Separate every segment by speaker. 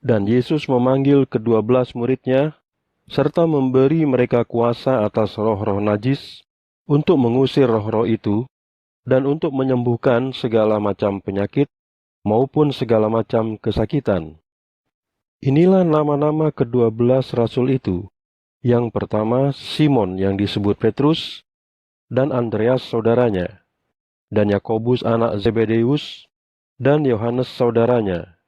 Speaker 1: Dan Yesus memanggil ke-12 murid-Nya, serta memberi mereka kuasa atas roh-roh najis, untuk mengusir roh-roh itu, dan untuk menyembuhkan segala macam penyakit, maupun segala macam kesakitan. Inilah nama-nama ke-12 rasul itu. Yang pertama, Simon yang disebut Petrus, dan Andreas saudaranya, dan Yakobus anak Zebedeus, dan Yohanes saudaranya,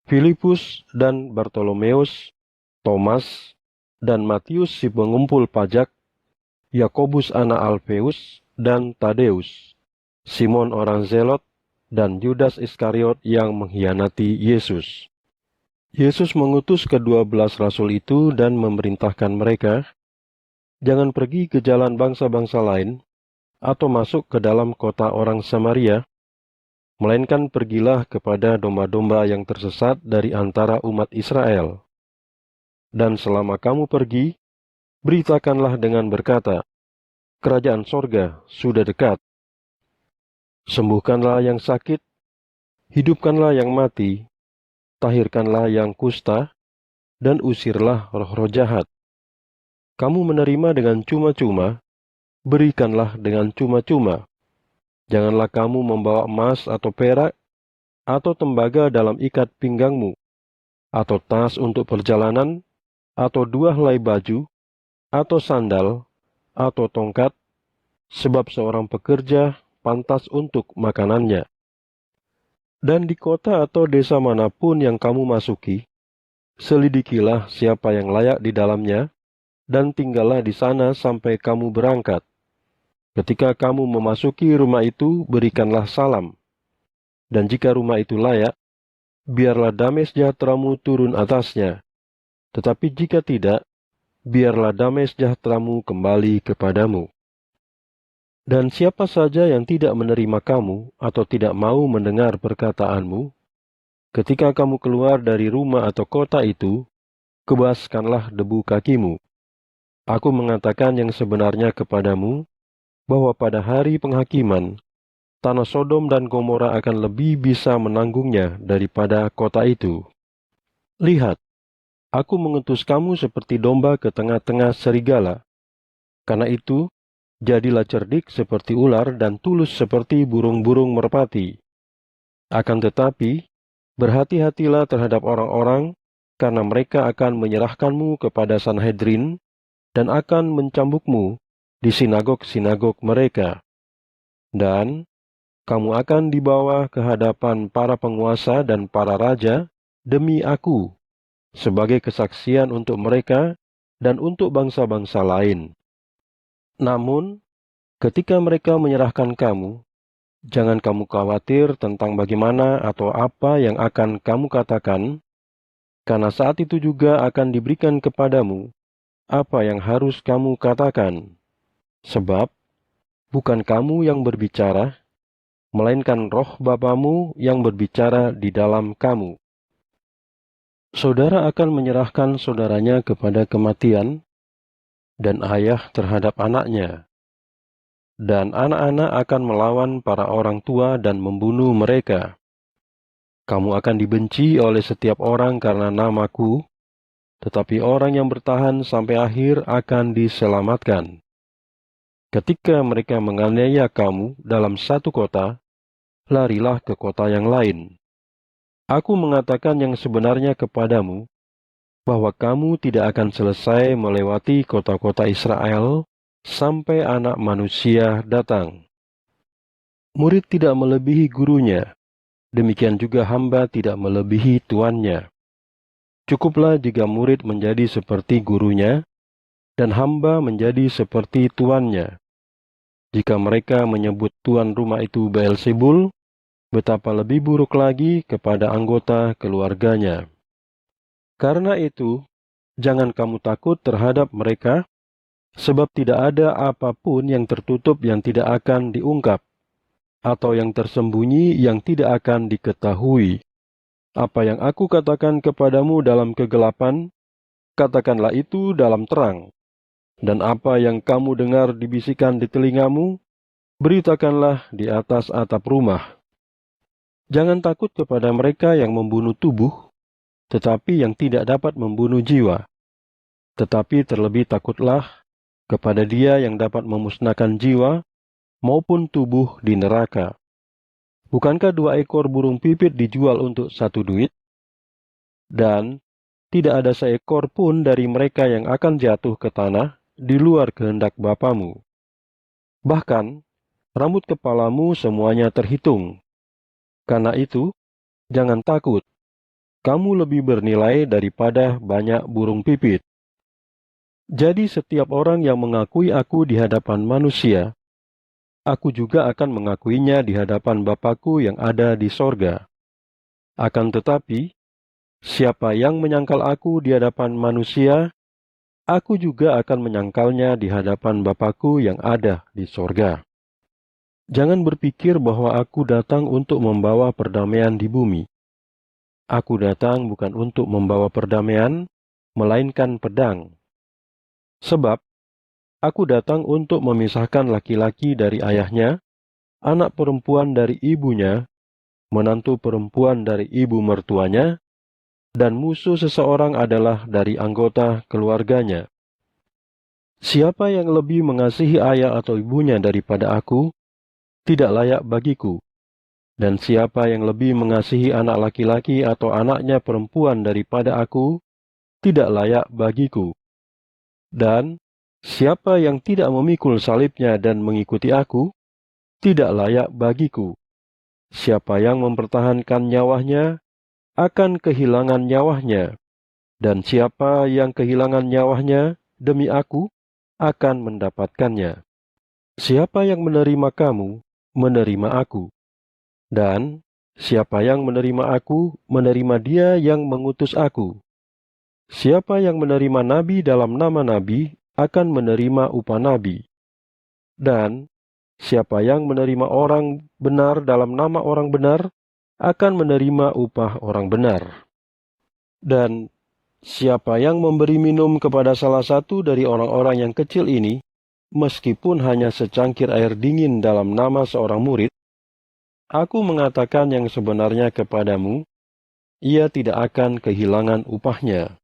Speaker 1: Filipus dan Bartolomeus, Thomas, dan Matius si pengumpul pajak, Yakobus anak Alfeus, dan Tadeus, Simon orang Zelot, dan Yudas Iskariot yang mengkhianati Yesus. Yesus mengutus ke-12 rasul itu dan memerintahkan mereka, "Jangan pergi ke jalan bangsa-bangsa lain, atau masuk ke dalam kota orang Samaria, melainkan pergilah kepada domba-domba yang tersesat dari antara umat Israel. Dan selama kamu pergi, beritakanlah dengan berkata, kerajaan sorga sudah dekat. Sembuhkanlah yang sakit, hidupkanlah yang mati, tahirkanlah yang kusta, dan usirlah roh-roh jahat. Kamu menerima dengan cuma-cuma, berikanlah dengan cuma-cuma. Janganlah kamu membawa emas atau perak, atau tembaga dalam ikat pinggangmu, atau tas untuk perjalanan, atau 2 helai baju, atau sandal, atau tongkat, sebab seorang pekerja pantas untuk makanannya. Dan di kota atau desa manapun yang kamu masuki, selidikilah siapa yang layak di dalamnya, dan tinggallah di sana sampai kamu berangkat. Ketika kamu memasuki rumah itu, berikanlah salam. Dan jika rumah itu layak, biarlah damai sejahteramu turun atasnya. Tetapi jika tidak, biarlah damai sejahteramu kembali kepadamu. Dan siapa saja yang tidak menerima kamu atau tidak mau mendengar perkataanmu, ketika kamu keluar dari rumah atau kota itu, kebaskanlah debu kakimu. Aku mengatakan yang sebenarnya kepadamu, bahwa pada hari penghakiman, tanah Sodom dan Gomora akan lebih bisa menanggungnya daripada kota itu. Lihat, aku mengutus kamu seperti domba ke tengah-tengah serigala. Karena itu, jadilah cerdik seperti ular dan tulus seperti burung-burung merpati. Akan tetapi, berhati-hatilah terhadap orang-orang, karena mereka akan menyerahkanmu kepada Sanhedrin dan akan mencambukmu di sinagog-sinagog mereka. Dan kamu akan dibawa ke hadapan para penguasa dan para raja demi aku, sebagai kesaksian untuk mereka dan untuk bangsa-bangsa lain. Namun, ketika mereka menyerahkan kamu, jangan kamu khawatir tentang bagaimana atau apa yang akan kamu katakan, karena saat itu juga akan diberikan kepadamu apa yang harus kamu katakan. Sebab, bukan kamu yang berbicara, melainkan roh Bapamu yang berbicara di dalam kamu. Saudara akan menyerahkan saudaranya kepada kematian, dan ayah terhadap anaknya. Dan anak-anak akan melawan para orang tua dan membunuh mereka. Kamu akan dibenci oleh setiap orang karena namaku, tetapi orang yang bertahan sampai akhir akan diselamatkan. Ketika mereka menganiaya kamu dalam satu kota, larilah ke kota yang lain. Aku mengatakan yang sebenarnya kepadamu, bahwa kamu tidak akan selesai melewati kota-kota Israel sampai Anak Manusia datang. Murid tidak melebihi gurunya, demikian juga hamba tidak melebihi tuannya. Cukuplah jika murid menjadi seperti gurunya, dan hamba menjadi seperti tuannya. Jika mereka menyebut tuan rumah itu Beelzebul, betapa lebih buruk lagi kepada anggota keluarganya. Karena itu, jangan kamu takut terhadap mereka, sebab tidak ada apapun yang tertutup yang tidak akan diungkap, atau yang tersembunyi yang tidak akan diketahui. Apa yang aku katakan kepadamu dalam kegelapan, katakanlah itu dalam terang. Dan apa yang kamu dengar dibisikkan di telingamu, beritakanlah di atas atap rumah. Jangan takut kepada mereka yang membunuh tubuh, tetapi yang tidak dapat membunuh jiwa. Tetapi terlebih takutlah kepada Dia yang dapat memusnahkan jiwa maupun tubuh di neraka. Bukankah 2 ekor burung pipit dijual untuk 1 duit? Dan tidak ada seekor pun dari mereka yang akan jatuh ke tanah di luar kehendak Bapamu. Bahkan, rambut kepalamu semuanya terhitung. Karena itu, jangan takut. Kamu lebih bernilai daripada banyak burung pipit. Jadi setiap orang yang mengakui aku di hadapan manusia, aku juga akan mengakuinya di hadapan Bapa-Ku yang ada di sorga. Akan tetapi, siapa yang menyangkal aku di hadapan manusia, aku juga akan menyangkalnya di hadapan Bapa-Ku yang ada di sorga. Jangan berpikir bahwa aku datang untuk membawa perdamaian di bumi. Aku datang bukan untuk membawa perdamaian, melainkan pedang. Sebab, aku datang untuk memisahkan laki-laki dari ayahnya, anak perempuan dari ibunya, menantu perempuan dari ibu mertuanya, dan musuh seseorang adalah dari anggota keluarganya. Siapa yang lebih mengasihi ayah atau ibunya daripada aku, tidak layak bagiku. Dan siapa yang lebih mengasihi anak laki-laki atau anaknya perempuan daripada aku, tidak layak bagiku. Dan siapa yang tidak memikul salibnya dan mengikuti aku, tidak layak bagiku. Siapa yang mempertahankan nyawanya, akan kehilangan nyawanya. Dan siapa yang kehilangan nyawanya demi aku, akan mendapatkannya. Siapa yang menerima kamu, menerima aku. Dan siapa yang menerima aku, menerima Dia yang mengutus aku. Siapa yang menerima nabi dalam nama nabi, akan menerima upah nabi. Dan siapa yang menerima orang benar dalam nama orang benar, akan menerima upah orang benar. Dan siapa yang memberi minum kepada salah satu dari orang-orang yang kecil ini, meskipun hanya secangkir air dingin dalam nama seorang murid, aku mengatakan yang sebenarnya kepadamu, ia tidak akan kehilangan upahnya.